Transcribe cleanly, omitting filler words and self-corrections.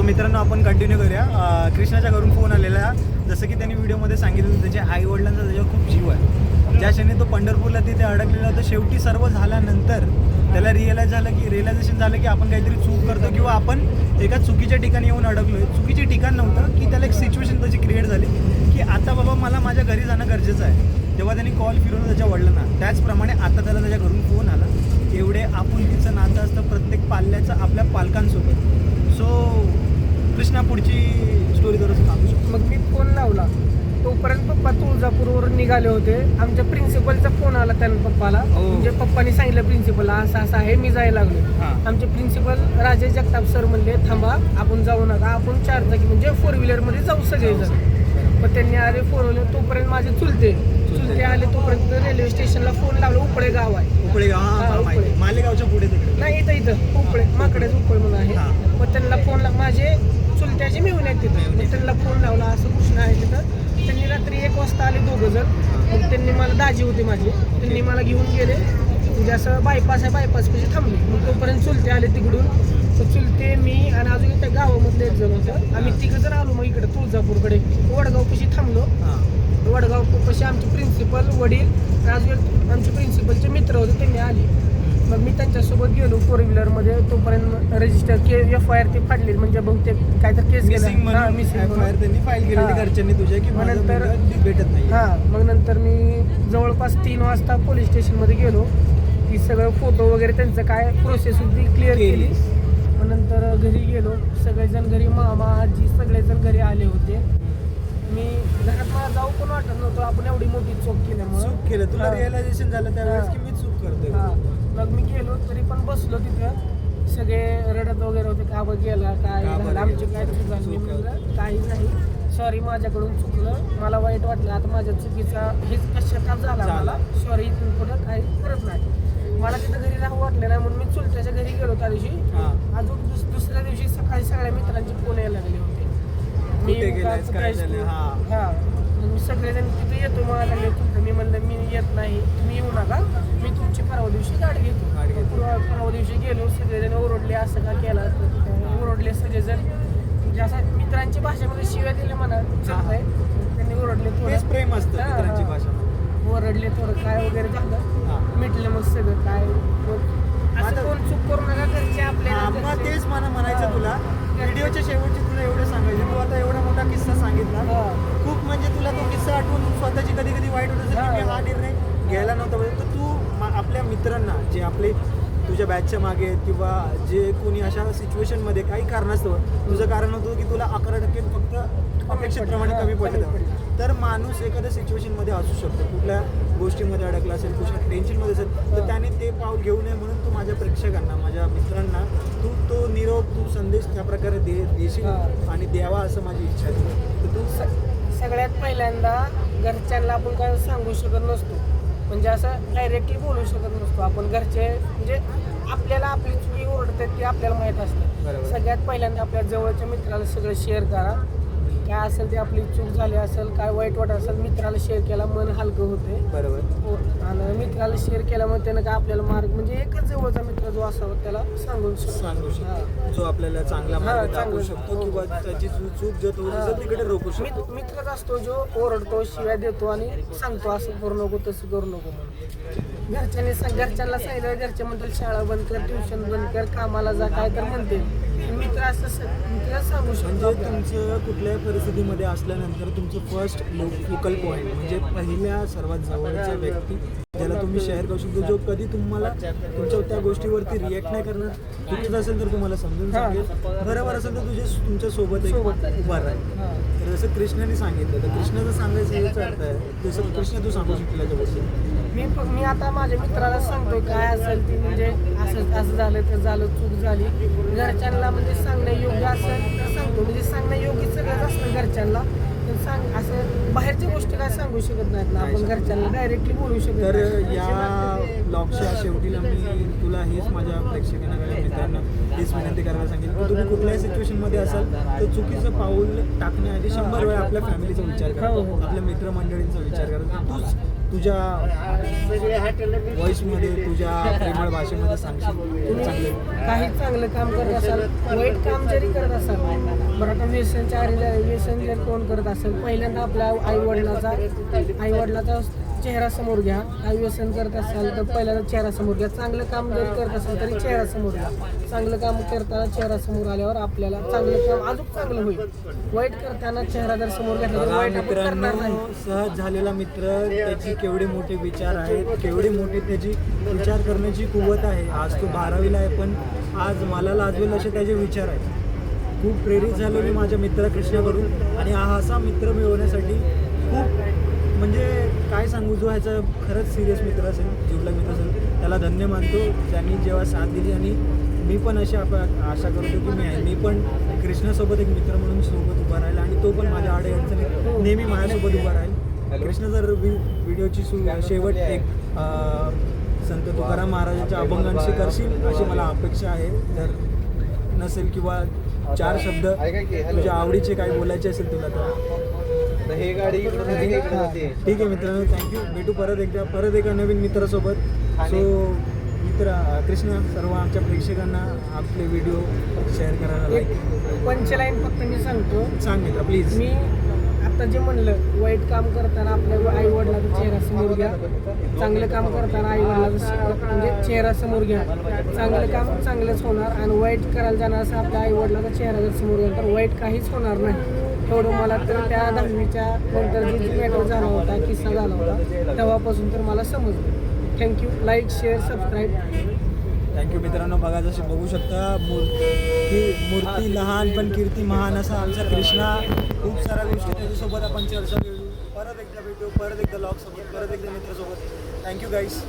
So मित्रांनो आपण continue करूया. कृष्णाच्या घरून फोन आलेला, जसं की त्यांनी व्हिडिओमध्ये सांगितलं त्याच्या आई वडिलांचा त्याच्यावर खूप जीव आहे. ज्या क्षणी तो पंढरपूरला तिथे अडकलेला होता, शेवटी सर्व झाल्यानंतर त्याला रिअलायझेशन झालं की आपण काहीतरी चूक करतो किंवा आपण एका चुकीच्या ठिकाणी येऊन अडकलो आहे. चुकीचे ठिकाण नव्हतं की त्याला एक सिच्युएशन त्याची क्रिएट झाली की आता बाबा मला माझ्या घरी जाणं गरजेचं आहे. तेव्हा त्यांनी कॉल फिरवून त्याच्या वडिलांना, त्याचप्रमाणे आता त्याला त्याच्या घरून फोन आला. एवढे आपुलकीचं नातं असतं प्रत्येक पाल्याचं आपल्या पालकांसोबत. सो कृष्णा पुढची स्टोरी जरा सांगू शकतो. मग मी फोन लावला, तोपर्यंत पप्पा तुळजापूरवरून निघाले होते. आमच्या प्रिन्सिपलचा फोन आला त्यांना पप्पाला, म्हणजे पप्पानी सांगितलं प्रिन्सिपलला असं असं आहे, मी जायला लागलो. आमचे प्रिन्सिपल राजेश जगताप सर म्हणले थांबा आपण जाऊ नका, आपण चारचाकी म्हणजे 4 व्हीलरमध्ये जाऊ सगळेजण. मग त्यांनी आले 4 व्हीलर, तोपर्यंत माझे चुलते आले. तोपर्यंत रेल्वे स्टेशनला फोन लावला, उपळे गाव आहे. उपळे गाव मालेगावच्या पुढे तिकडे नाही, इथं उपळे माकडेच उपळे म्हणून आहे. मग त्यांना फोन माझे चुलत्याचे मिळून आहेत तिथं. मग त्यांना फोन लावला, असं कृष्ण आहे तिथं. त्यांनी रात्री 1 वाजता आले 2 जण. मग त्यांनी मला दाजी होते माझे, त्यांनी मला घेऊन गेले. म्हणजे असं बायपास आहे, बायपासपाशी थांबले. मग तोपर्यंत चुलते आले तिकडून. तर चुलते, मी आणि अजून त्या गावामधले 1 जण होतं. आम्ही 3 जण आलो. मग इकडे तुळजापूरकडे वडगावपाशी थांबलो. वडगावपाशी आमचे प्रिन्सिपल वडील, अजून आमचे प्रिन्सिपलचे मित्र होते, त्यांनी आले. मग मी त्यांच्यासोबत गेलो 4 व्हीलरमध्ये. तोपर्यंत रजिस्टर FIR ते फाडली, म्हणजे बहुतेक काहीतरी केस मिसिंग त्यांनी फाईल केली घरच्यांनी तुझ्या की नंतर भेटत नाही. मग नंतर मी जवळपास 3 वाजता पोलीस स्टेशनमध्ये गेलो. ती सगळं फोटो वगैरे त्यांचं काय प्रोसेस होती क्लिअर केली. मग नंतर घरी गेलो. सगळेजण घरी, मामा आजी सगळेजण घरी आले होते. मी घरात मला जाऊ पण वाटत नव्हतं, आपण एवढी मोठी चूक केल्यामुळे. तुला रिअलायझेशन झालं त्यावेळेस की मी चूक करतोय. मग मी गेलो, तरी पण बसलो तिथं. सगळे रडत वगैरे होते, का बघ गेला काय झालं, आमची काय चूक झाली. म्हणलं काही नाही, सॉरी माझ्याकडून चुकलं, मला वाईट वाटलं. आता माझ्या चुकीचा हेच पश्चाताप झाला मला. सॉरी, इथून पुढं काही करत नाही. मला तिथं घरी राहू वाटलं नाही, म्हणून मी चुलत्याच्या घरी गेलो त्या दिवशी. अजून दुसऱ्या दिवशी सकाळी सगळ्या मित्रांचे फोन यायला लागले होते. मी सगळेजण तिथे येतो मला लागले. मी म्हणलं मी येत नाही, तुम्ही येऊ नका, मी तुमची परवा दिवशी गाडी घेतो. परवा दिवशी गेलो. सगळेजण ओरडले, असं का केलं, ओरडले सगळेजण. म्हणजे असं मित्रांच्या भाषेमध्ये शिव्या दिल्या म्हणा, त्यांनी ओरडले. थोडं प्रेम असतं मित्रांची भाषा. ओरडले थोडं, काय वगैरे झालं, मिटलं मग सगळं. काय असं कोण चूक करू नका घरचे आपल्या. तेच मला म्हणायचं तुला. व्हिडिओच्या शेवटची तुला एवढं सांगायचं, तू आता एवढा मोठा किस्सा सांगितला. खूप म्हणजे तुला तो किस्सा आठवून स्वतःची कधी कधी वाईट होत असेल की मी हा निर्णय घ्यायला नव्हता पाहिजे. तर तू आपल्या मित्रांना, जे आपले तुझ्या बॅचच्या मागे किंवा जे कोणी अशा सिच्युएशनमध्ये काही कारणास्तव, तुझं कारण होतं की तुला 11% फक्त अपेक्षेप्रमाणे कमी पडलं, तर माणूस एखाद्या सिच्युएशनमध्ये असू शकतो, कुठल्या गोष्टीमध्ये अडकला असेल, कुठल्या टेन्शनमध्ये असेल, तर त्याने ते पाऊल घेऊ नये. म्हणून तू माझ्या प्रेक्षकांना, माझ्या मित्रांना तो निरोप, तू संदेश त्या प्रकारे देशील आणि द्यावा असं माझी इच्छा आहे. तर तू सगळ्यात पहिल्यांदा घरच्यांना आपण काय सांगू शकत नसतो, म्हणजे असं डायरेक्टली बोलू शकत नसतो आपण. घरचे म्हणजे आपल्याला आपली चुकी ओरडतात ते आपल्याला माहीत असतं. सगळ्यात पहिल्यांदा आपल्या जवळच्या मित्राला सगळं शेअर करा. काय असेल ते, आपली चूक झाली असेल, काय वाईट वाटत असेल, मित्राला शेअर केला मन हलकं होते. बरोबर. आणि मित्राला शेअर केल्यामुळे त्यानं काय आपल्याला मार्ग, म्हणजे एकच जवळचा मित्र जो असावा त्याला सांगू शकतो, जो आपल्याला चांगला मार्ग दाखवू शकतो किंवा त्याची चूक जो तिकडे रोखू शकतो. मित्रच असतो जो ओरडतो, शिव्या देतो आणि सांगतो असं करू नको, तसं करू नको म्हणून. घरच्यांना सांगितलं, घरचे म्हणतात शाळा बंद कर, ट्युशन बंद कर, कामाला जा, काय तर म्हणते. मित्र असं सांगू शकतो. म्हणजे तुमचं कुठल्याही परिस्थितीमध्ये असल्यानंतर तुमचं फर्स्ट फोकल पॉईंट म्हणजे पहिल्या सर्वात जवळचा व्यक्ती ज्याला तुम्ही शेअर करू शकतो, जो कधी तुम्हाला तुमच्या त्या गोष्टीवरती रिॲक्ट नाही करणार. चुकीचं असेल तर तुम्हाला समजून सांगेल, बरोबर असेल तर तुमच्या सोबत उभा राहील. तर जसं कृष्णाने सांगितलं, तर कृष्णाचं सांगायचं हेच अर्थ आहे. जसं कृष्ण तू सांगू शकतो त्याच्याबद्दल. मी आता माझ्या मित्राला सांगतोय काय असेल ती, म्हणजे असं झालं तर झालं, चूक झाली. घरच्यांना म्हणजे सांगण्या योग्य असेल तर सांगतो, म्हणजे सांगण्या योग्य सगळंच असतं घरच्यांना. सांग असं बाहेरच्या गोष्टी काय सांगू शकत नाहीत ना आपण घरच्यांना, डायरेक्टली बोलू शकतो. तर या ब्लॉगच्या शेवटीला मी तुला हेच माझ्या प्रेक्षकांना, मित्रांना हेच विनंती करायला सांगेल की तुम्ही कुठल्याही सिच्युएशनमध्ये असाल तर चुकीचं पाऊल टाकण्याआधी 100 वेळा आपल्या फॅमिलीचा विचार करा, आपल्या मित्रमंडळींचा विचार करा. तूच तुझ्या व्हॉइसमध्ये तुझ्या प्रेमळ भाषेमध्ये सांगशील खूप चांगलं. काही चांगलं काम करत असाल, वाईट काम जरी करत असाल, बरं आता व्यसन जर कोण करत असेल, पहिल्यांदा आपल्या आईवडिलाचा चेहरा समोर घ्या. काही व्यसन करत असाल तर पहिल्यांदा चेहरा समोर घ्या. चांगलं काम जरी करत असाल तरी चेहरा समोर घ्या. चांगलं काम करताना चेहरा समोर आल्यावर आपल्याला चांगलं काम अजून चांगलं होईल. वाईट करताना चेहरा जर समोर घेतला तर वाईट आपण करणार नाही. सहज झालेला मित्र, त्याची केवढे मोठे विचार आहेत, केवढे मोठे त्याची विचार करण्याची कुवत आहे. आज तो 12वीला आहे, पण आज मला लाजवेल असे त्याचे विचार आहेत. खूप प्रेरित झालो मी माझ्या मित्र कृष्णाकडून, आणि हा असा मित्र मिळवण्यासाठी खूप म्हणजे काय सांगू, जो ह्याचा खरंच सिरियस मित्र असेल, जिवलग मित्र असेल, त्याला धन्य मानतो ज्यांनी जेव्हा साथ दिली. आणि मी पण अशी आशा करतो की मी पण कृष्णासोबत एक मित्र म्हणून सोबत उभा राहील, आणि तो पण माझ्या अडचणीत नेहमी माझ्यासोबत उभा राहील. कृष्ण जर व्हिडिओची शेवट एक संत तुकाराम महाराजांच्या अभंगांशी करशील अशी मला अपेक्षा आहे. जर नसेल किंवा 4 शब्द तुझ्या आवडीचे काय बोलायचे असेल तुला तर हे गाडी ठीक आहे मित्रांनो, थँक्यू. भेटू परत एका नवीन मित्रासोबत. सो मित्र कृष्णा, सर्व आमच्या प्रेक्षकांना आपले व्हिडिओ शेअर करायला एक पंचलाईन फक्त मी सांगतो. सांग मित्र प्लीज. मी आता जे म्हणलं, वाईट काम करताना आपल्या आई वडिलाचा चेहरा समोर घ्या. चांगलं काम करताना आई वडिलाचा म्हणजे चेहरा समोर घ्या. चांगलं काम चांगलंच होणार, आणि वाईट करायला जाणार असं आपल्या आई वडिलाचा चेहरा जर समोर गेला तर वाईट काहीच होणार नाही. एवढं मला तर त्या 10वीच्या नंतर जे मॅटर झाला होता, किस्सा झाला होता, तेव्हापासून तर मला समजलं. Thank you. Like, share, subscribe. Thank you मित्रांनो. बघा जसे बघू शकता, मूर्ती लहान पण कीर्ती महान असा आमचा कृष्णा. खूप साऱ्या गोष्टी त्याच्यासोबत आपण चर्चा करू. परत एकदा भेटू, परत एकदा लॉगसोबत, परत एकदा मित्रासोबत. थँक्यू गाईस.